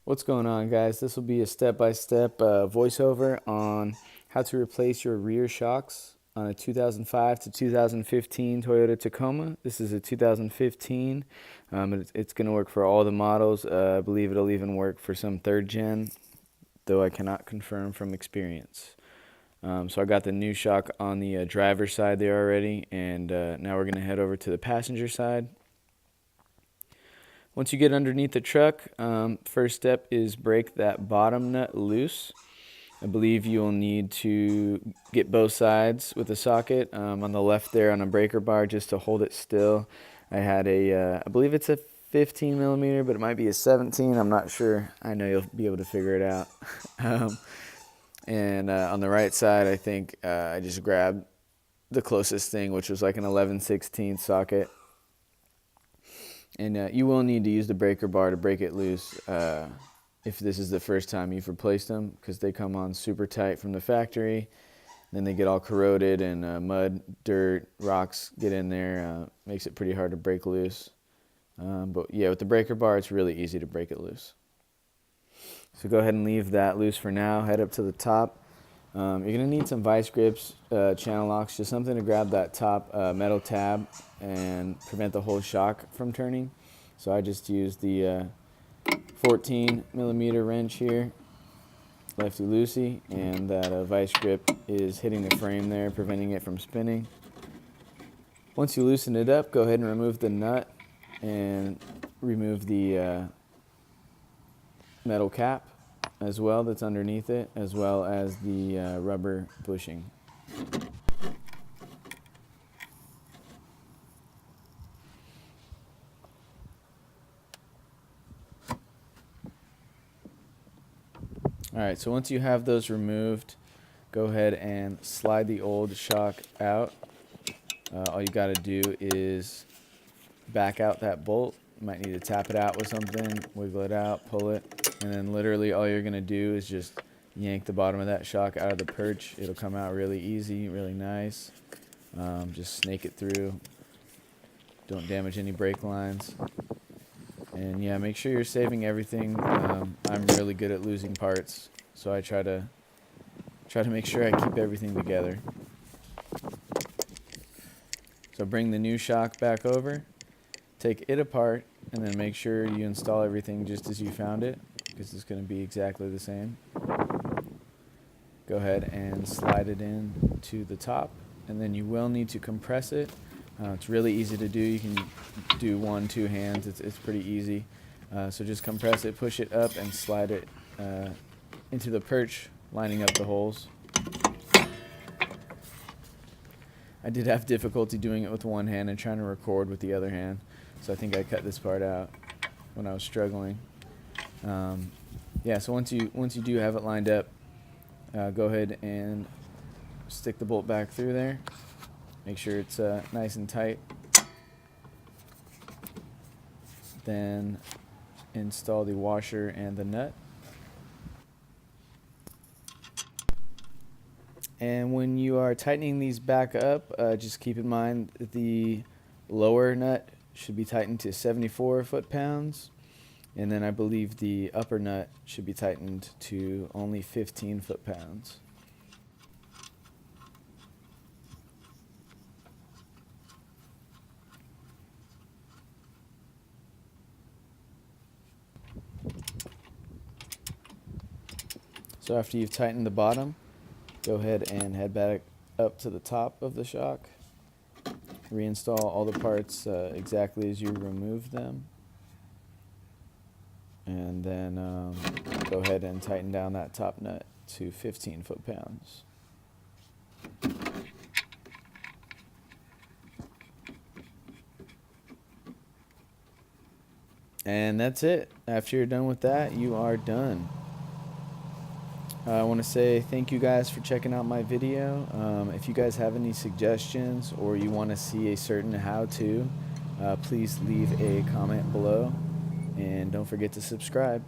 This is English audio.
What's going on, guys? This will be a step-by-step voiceover on how to replace your rear shocks on a 2005 to 2015 Toyota Tacoma. This is a 2015. It's going to work for all the models. I believe it'll even work for some third gen, though I cannot confirm from experience. So I got the new shock on the driver's side there already, and now we're going to head over to the passenger side. Once you get underneath the truck, first step is break that bottom nut loose. I believe you'll need to get both sides with the socket on the left there on a breaker bar just to hold it still. I had I believe it's a 15 millimeter, but it might be a 17. I'm not sure. I know you'll be able to figure it out. And on the right side, I think I just grabbed the closest thing, which was like an 11/16 socket. And you will need to use the breaker bar to break it loose if this is the first time you've replaced them, because they come on super tight from the factory. Then they get all corroded, and mud, dirt, rocks get in there. Makes it pretty hard to break loose. But yeah, with the breaker bar, it's really easy to break it loose. So go ahead and leave that loose for now. Head up to the top. You're going to need some vice grips, channel locks, just something to grab that top metal tab and prevent the whole shock from turning. So I just used the 14 millimeter wrench here, lefty loosey, and that vice grip is hitting the frame there, preventing it from spinning. Once you loosen it up, go ahead and remove the nut and remove the metal cap as well that's underneath it, as well as the rubber bushing. Alright, so once you have those removed, go ahead and slide the old shock out. All you got to do is back out that bolt. You might need to tap it out with something, wiggle it out, pull it, and then literally all you're going to do is just yank the bottom of that shock out of the perch. It'll come out really easy, really nice. Just snake it through. Don't damage any brake lines. And yeah, make sure you're saving everything. I'm really good at losing parts, so I try to make sure I keep everything together. So bring the new shock back over, take it apart, and then make sure you install everything just as you found it, because it's going to be exactly the same. Go ahead and slide it in to the top, and then you will need to compress it. It's really easy to do. You can do 1-2 hands. It's pretty easy. So just compress it, push it up, and slide it into the perch, lining up the holes. I did have difficulty doing it with one hand and trying to record with the other hand, so I think I cut this part out when I was struggling. Yeah, so once you do have it lined up, go ahead and stick the bolt back through there. Make sure it's nice and tight. Then install the washer and the nut. And when you are tightening these back up, just keep in mind that the lower nut should be tightened to 74 foot-pounds. And then I believe the upper nut should be tightened to only 15 foot-pounds. So after you've tightened the bottom, go ahead and head back up to the top of the shock. Reinstall all the parts exactly as you removed them. And then go ahead and tighten down that top nut to 15 foot-pounds. And that's it. After you're done with that, you are done. I want to say thank you guys for checking out my video. If you guys have any suggestions or you want to see a certain how-to, please leave a comment below. And don't forget to subscribe.